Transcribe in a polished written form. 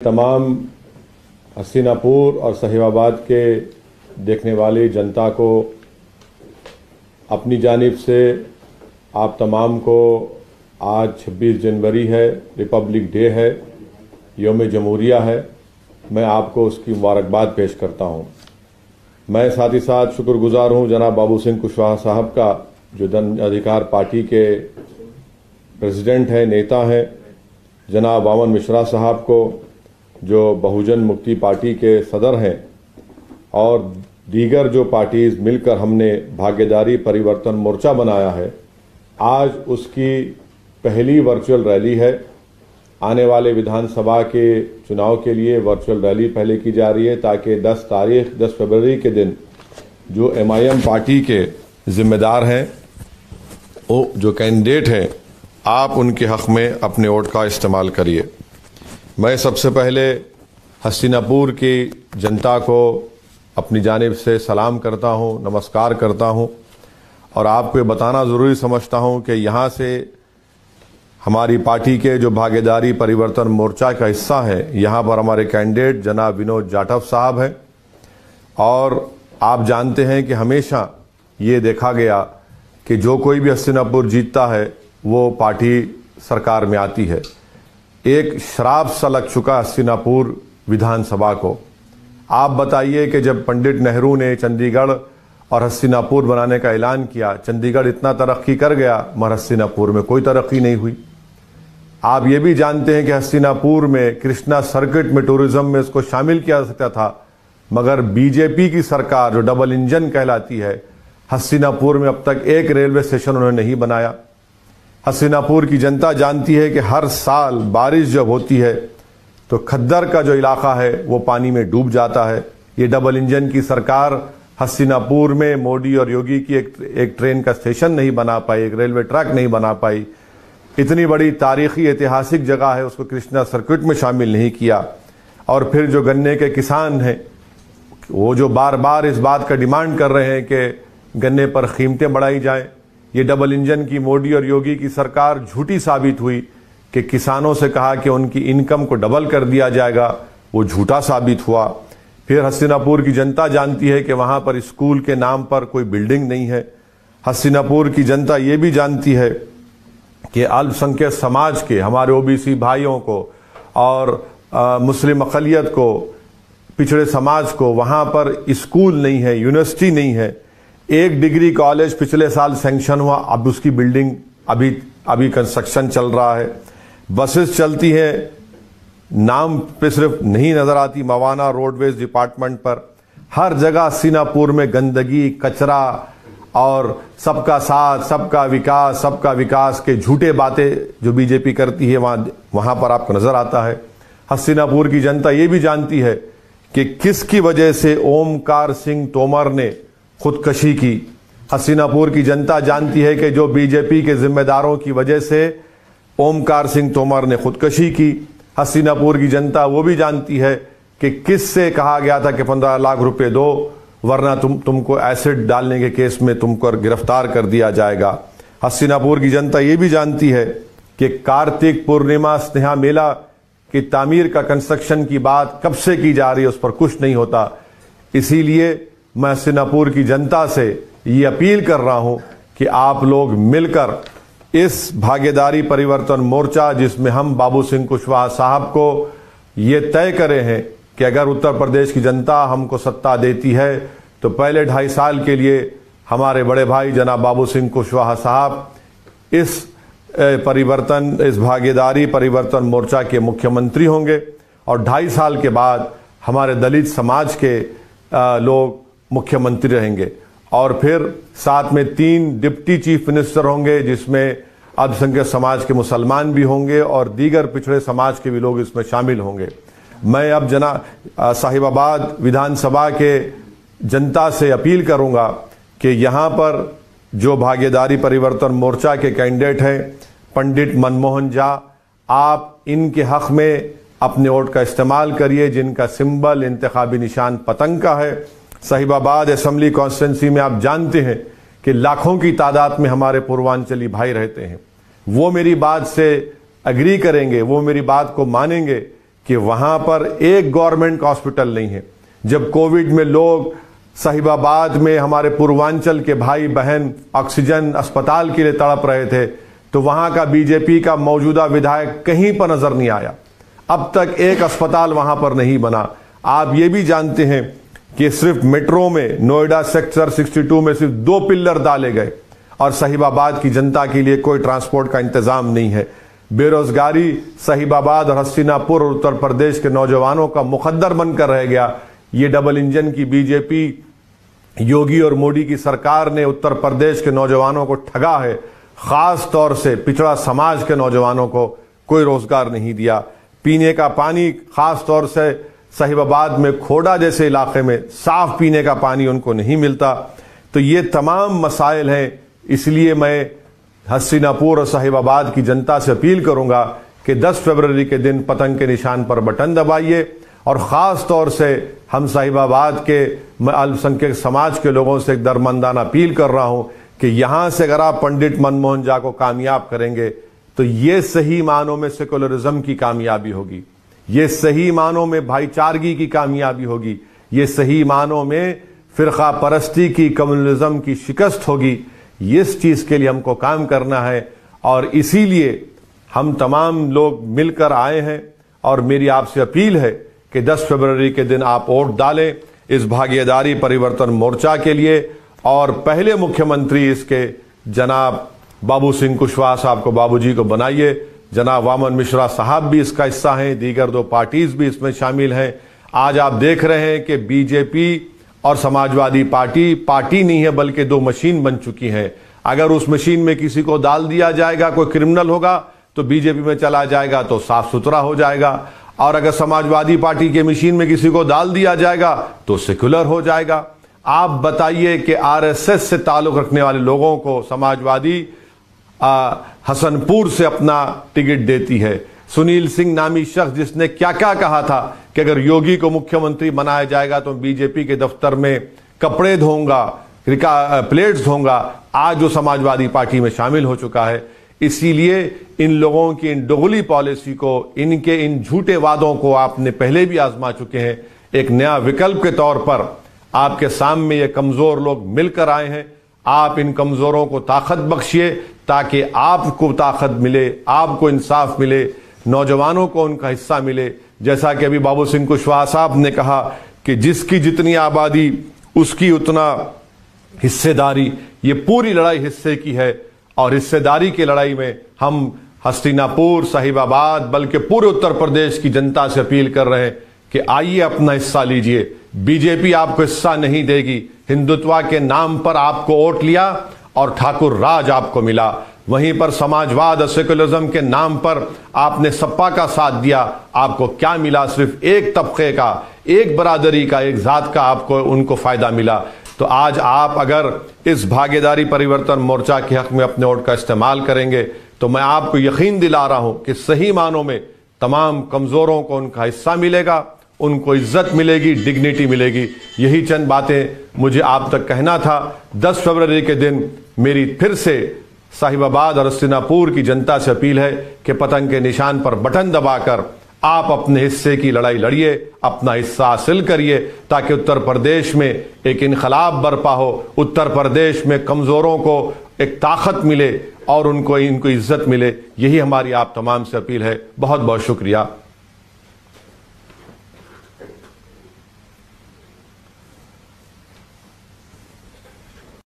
तमाम हसीनापुर और साहिबाबाद के देखने वाली जनता को अपनी जानिब से आप तमाम को आज 26 जनवरी है, रिपब्लिक डे है, यौम जमहूरिया है। मैं आपको उसकी मुबारकबाद पेश करता हूँ। मैं साथ ही साथ शुक्रगुजार हूँ जनाब बाबू सिंह कुशवाहा साहब का, जो जन अधिकार पार्टी के प्रेसिडेंट हैं, नेता हैं, जनाब वामन मिश्रा साहब को, जो बहुजन मुक्ति पार्टी के सदर हैं, और दीगर जो पार्टीज मिलकर हमने भागीदारी परिवर्तन मोर्चा बनाया है। आज उसकी पहली वर्चुअल रैली है। आने वाले विधानसभा के चुनाव के लिए वर्चुअल रैली पहले की जा रही है, ताकि 10 फरवरी के दिन जो MIM पार्टी के जिम्मेदार हैं, वो जो कैंडिडेट हैं, आप उनके हक में अपने वोट का इस्तेमाल करिए। मैं सबसे पहले हसीनापुर की जनता को अपनी जानिब से सलाम करता हूं, नमस्कार करता हूं, और आपको बताना ज़रूरी समझता हूं कि यहाँ से हमारी पार्टी के जो भागीदारी परिवर्तन मोर्चा का हिस्सा है, यहाँ पर हमारे कैंडिडेट जनाब विनोद जाटव साहब हैं। और आप जानते हैं कि हमेशा ये देखा गया कि जो कोई भी हसीनापुर जीतता है वो पार्टी सरकार में आती है। एक शराब सा लग चुका हसीनापुर विधानसभा को। आप बताइए कि जब पंडित नेहरू ने चंडीगढ़ और हसीनापुर बनाने का ऐलान किया, चंडीगढ़ इतना तरक्की कर गया, मगर हसीनापुर में कोई तरक्की नहीं हुई। आप ये भी जानते हैं कि हसीनापुर में कृष्णा सर्किट में टूरिज्म में इसको शामिल किया जा सकता था, मगर बीजेपी की सरकार जो डबल इंजन कहलाती है, हसीनापुर में अब तक एक रेलवे स्टेशन उन्होंने नहीं बनाया। हसीनापुर की जनता जानती है कि हर साल बारिश जब होती है तो खद्दर का जो इलाका है वो पानी में डूब जाता है। ये डबल इंजन की सरकार हसीनापुर में मोदी और योगी की एक ट्रेन का स्टेशन नहीं बना पाई, एक रेलवे ट्रैक नहीं बना पाई। इतनी बड़ी तारीखी ऐतिहासिक जगह है, उसको कृष्णा सर्किट में शामिल नहीं किया। और फिर जो गन्ने के किसान हैं, वो जो बार बार इस बात का डिमांड कर रहे हैं कि गन्ने पर कीमतें बढ़ाई जाएं, ये डबल इंजन की मोदी और योगी की सरकार झूठी साबित हुई कि किसानों से कहा कि उनकी इनकम को डबल कर दिया जाएगा, वो झूठा साबित हुआ। फिर हसीनापुर की जनता जानती है कि वहां पर स्कूल के नाम पर कोई बिल्डिंग नहीं है। हसीनापुर की जनता ये भी जानती है कि अल्पसंख्यक समाज के, हमारे OBC भाइयों को और मुस्लिम अक़लियत को, पिछड़े समाज को, वहां पर स्कूल नहीं है, यूनिवर्सिटी नहीं है। एक डिग्री कॉलेज पिछले साल सैंक्शन हुआ, अब उसकी बिल्डिंग अभी कंस्ट्रक्शन चल रहा है। बसेस चलती है, नाम पे सिर्फ नहीं नजर आती, मवाना रोडवेज डिपार्टमेंट पर। हर जगह हसीनापुर में गंदगी, कचरा और सबका साथ, सबका विकास के झूठे बातें जो बीजेपी करती है, वहां पर आपको नजर आता है। हसीनापुर की जनता ये भी जानती है कि किसकी वजह से ओमकार सिंह तोमर ने खुदकशी की। हसीनापुर की जनता जानती है कि जो बीजेपी के जिम्मेदारों की वजह से ओमकार सिंह तोमर ने खुदकशी की। हसीनापुर की जनता वो भी जानती है कि किससे कहा गया था कि 15 लाख रुपए दो, वरना तुमको एसिड डालने के केस में तुमको गिरफ्तार कर दिया जाएगा। हसीनापुर की जनता ये भी जानती है कि कार्तिक पूर्णिमा स्नेहा मेला की तामीर का कंस्ट्रक्शन की बात कब से की जा रही है, उस पर कुछ नहीं होता। इसीलिए मैं हसीनापुर की जनता से ये अपील कर रहा हूं कि आप लोग मिलकर इस भागीदारी परिवर्तन मोर्चा, जिसमें हम बाबू सिंह कुशवाहा साहब को ये तय करे हैं कि अगर उत्तर प्रदेश की जनता हमको सत्ता देती है तो पहले 2.5 साल के लिए हमारे बड़े भाई जनाब बाबू सिंह कुशवाहा साहब इस भागीदारी परिवर्तन मोर्चा के मुख्यमंत्री होंगे, और 2.5 साल के बाद हमारे दलित समाज के लोग मुख्यमंत्री रहेंगे। और फिर साथ में 3 डिप्टी चीफ मिनिस्टर होंगे, जिसमें अल्पसंख्यक समाज के मुसलमान भी होंगे और दीगर पिछड़े समाज के भी लोग इसमें शामिल होंगे। मैं अब साहिबाबाद विधानसभा के जनता से अपील करूंगा कि यहाँ पर जो भागीदारी परिवर्तन मोर्चा के कैंडिडेट हैं, पंडित मनमोहन झा, आप इनके हक में अपने वोट का इस्तेमाल करिए, जिनका सिंबल इंतखाबी निशान पतंग का है। साहिबाबाद असेंबली कॉन्स्टिट्यूंसी में आप जानते हैं कि लाखों की तादाद में हमारे पूर्वांचली भाई रहते हैं। वो मेरी बात से एग्री करेंगे, वो मेरी बात को मानेंगे कि वहां पर एक गवर्नमेंट हॉस्पिटल नहीं है। जब कोविड में लोग साहिबाबाद में हमारे पूर्वांचल के भाई बहन ऑक्सीजन अस्पताल के लिए तड़प रहे थे, तो वहां का बीजेपी का मौजूदा विधायक कहीं पर नजर नहीं आया। अब तक एक अस्पताल वहां पर नहीं बना। आप ये भी जानते हैं कि सिर्फ मेट्रो में नोएडा सेक्टर 62 में सिर्फ 2 पिल्लर डाले गए और साहिबाबाद की जनता के लिए कोई ट्रांसपोर्ट का इंतजाम नहीं है। बेरोजगारी साहिबाबाद और हस्तिनापुर और उत्तर प्रदेश के नौजवानों का मुकद्दर बनकर रह गया। ये डबल इंजन की बीजेपी, योगी और मोदी की सरकार ने उत्तर प्रदेश के नौजवानों को ठगा है। खास तौर से पिछड़ा समाज के नौजवानों को कोई रोजगार नहीं दिया। पीने का पानी, खास तौर से साहिबाबाद में खोड़ा जैसे इलाके में साफ पीने का पानी उनको नहीं मिलता। तो ये तमाम मसाइल हैं। इसलिए मैं हस्तिनापुर और साहिबाबाद की जनता से अपील करूंगा कि 10 फरवरी के दिन पतंग के निशान पर बटन दबाइए। और ख़ास तौर से हम साहिबाबाद के अल्पसंख्यक समाज के लोगों से एक दरमंदाना अपील कर रहा हूं कि यहां से अगर आप पंडित मनमोहन झा को कामयाब करेंगे तो ये सही मानों में सेकुलरिज्म की कामयाबी होगी, ये सही मानों में भाईचारगी की कामयाबी होगी, ये सही मानों में फिरका परस्ती की, कम्युनलिज्म की शिकस्त होगी। इस चीज के लिए हमको काम करना है और इसीलिए हम तमाम लोग मिलकर आए हैं। और मेरी आपसे अपील है कि 10 फरवरी के दिन आप वोट डालें इस भागीदारी परिवर्तन मोर्चा के लिए। और पहले मुख्यमंत्री इसके जनाब बाबू सिंह कुशवाहा साहब को, बाबूजी को बनाइए। जनाब वामन मिश्रा साहब भी इसका हिस्सा हैं, दीगर 2 पार्टीज भी इसमें शामिल हैं। आज आप देख रहे हैं कि बीजेपी और समाजवादी पार्टी नहीं है बल्कि 2 मशीन बन चुकी हैं। अगर उस मशीन में किसी को डाल दिया जाएगा, कोई क्रिमिनल होगा तो बीजेपी में चला जाएगा तो साफ सुथरा हो जाएगा, और अगर समाजवादी पार्टी के मशीन में किसी को डाल दिया जाएगा तो सेक्युलर हो जाएगा। आप बताइए कि आरएसएस से ताल्लुक रखने वाले लोगों को समाजवादी हसनपुर से अपना टिकट देती है। सुनील सिंह नामी शख्स जिसने क्या क्या कहा था कि अगर योगी को मुख्यमंत्री बनाया जाएगा तो बीजेपी के दफ्तर में कपड़े धोऊंगा, प्लेट्स धोऊंगा, आज वो समाजवादी पार्टी में शामिल हो चुका है। इसीलिए इन लोगों की इन दोगली पॉलिसी को, इनके इन झूठे वादों को आपने पहले भी आजमा चुके हैं। एक नया विकल्प के तौर पर आपके सामने ये कमजोर लोग मिलकर आए हैं। आप इन कमजोरों को ताकत बख्शिए ताकि आपको ताकत मिले, आपको इंसाफ मिले, नौजवानों को उनका हिस्सा मिले। जैसा कि अभी बाबू सिंह कुशवाहा साहब ने कहा कि जिसकी जितनी आबादी उसकी उतना हिस्सेदारी। ये पूरी लड़ाई हिस्से की है और हिस्सेदारी की लड़ाई में हम हस्तिनापुर, साहिबाबाद, बल्कि पूरे उत्तर प्रदेश की जनता से अपील कर रहे हैं कि आइए अपना हिस्सा लीजिए। बीजेपी आपको हिस्सा नहीं देगी। हिंदुत्व के नाम पर आपको वोट लिया और ठाकुर राज आपको मिला। वहीं पर समाजवाद और सेकुलरिज्म के नाम पर आपने सपा का साथ दिया, आपको क्या मिला? सिर्फ एक तबके का, एक बरादरी का, एक जात का आपको उनको फायदा मिला। तो आज आप अगर इस भागीदारी परिवर्तन मोर्चा के हक में अपने वोट का इस्तेमाल करेंगे तो मैं आपको यकीन दिला रहा हूं कि सही मानों में तमाम कमजोरों को उनका हिस्सा मिलेगा, उनको इज्जत मिलेगी, डिग्निटी मिलेगी। यही चंद बातें मुझे आप तक कहना था। 10 फरवरी के दिन मेरी फिर से साहिबाबाद और हस्तिनापुर की जनता से अपील है कि पतंग के निशान पर बटन दबाकर आप अपने हिस्से की लड़ाई लड़िए, अपना हिस्सा हासिल करिए ताकि उत्तर प्रदेश में एक इनकलाब बरपा हो, उत्तर प्रदेश में कमजोरों को एक ताकत मिले और उनको इज्जत मिले। यही हमारी आप तमाम से अपील है। बहुत बहुत शुक्रिया।